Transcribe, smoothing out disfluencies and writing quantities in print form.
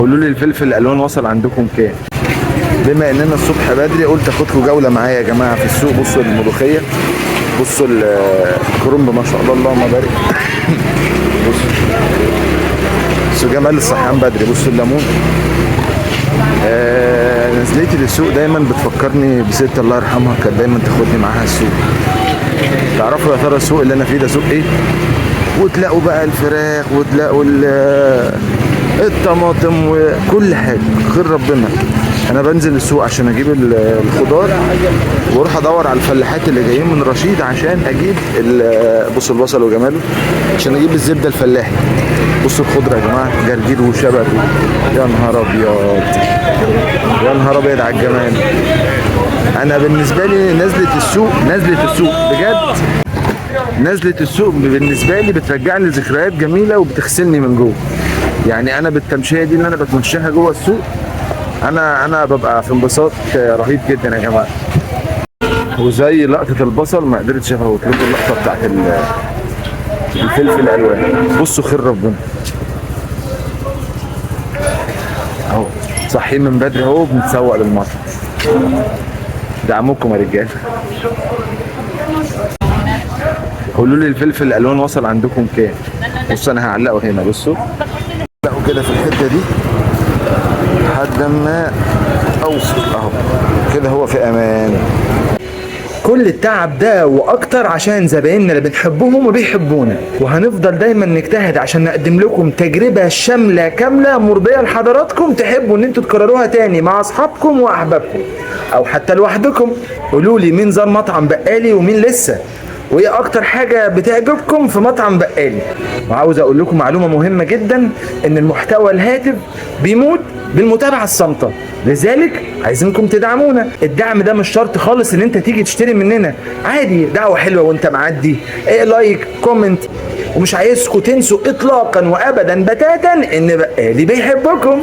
قولوا لي الفلفل الالوان وصل عندكم كام؟ بما اننا الصبح بدري قلت اخدكم جوله معايا يا جماعه في السوق. بصوا الملوخيه، بصوا الكرنب ما شاء الله اللهم بارك. بصوا جمال الصحيان بدري. بصوا الليمون. نزلتي للسوق دايما بتفكرني بست الله يرحمها، كانت دايما تاخدني معاها السوق. تعرفوا يا ترى السوق اللي انا فيه ده سوق ايه؟ وتلاقوا بقى الفراخ وتلاقوا الطماطم وكل حاجه. خير ربنا. انا بنزل السوق عشان اجيب الخضار، واروح ادور على الفلاحات اللي جايين من رشيد عشان اجيب بصوا البصل وجماله، عشان اجيب الزبده الفلاحي. بصوا الخضره يا جماعه، جرجير وشبت. يا نهار ابيض، يا نهار ابيض على الجمال. انا بالنسبه لي نزله السوق بجد، نزله السوق بالنسبه لي بترجع لي ذكريات جميله وبتغسلني من جوه. يعني انا بالتمشيه دي اللي انا بتمشيها جوه السوق، انا ببقى في انبساط رهيب جدا يا جماعه. وزي لقطه البصل ما قدرتش افوت لكم اللقطه بتاعت الفلفل الالوان. بصوا خير ربنا اهو، صاحيين من بدري اهو بنتسوق للمطر. دعموكم يا رجاله. قولوا لي الفلفل الالوان وصل عندكم كام؟ بصوا انا هعلقه هنا. بصوا هعلقه كده في الحته دي لحد ما اوصل اهو كده، هو في امان. كل التعب ده واكتر عشان زبايننا اللي بنحبهم وبيحبونا، وهنفضل دايما نجتهد عشان نقدم لكم تجربة شاملة كاملة مرضية لحضراتكم، تحبوا ان انتوا تكرروها تاني مع اصحابكم واحبابكم او حتى لوحدكم. قولوا لي مين زار مطعم بقالي ومين لسه، وايه اكتر حاجة بتعجبكم في مطعم بقالي. وعاوز اقول لكم معلومة مهمة جدا، ان المحتوى الهادف بيموت بالمتابعة الصامتة، لذلك عايزينكم تدعمونا. الدعم ده مش شرط خالص ان انت تيجي تشتري مننا، عادي دعوة حلوة وانت معدي، ايه لايك كومنت. ومش عايزكم تنسوا اطلاقا وابدا بتاتا ان بقالي بيحبكم.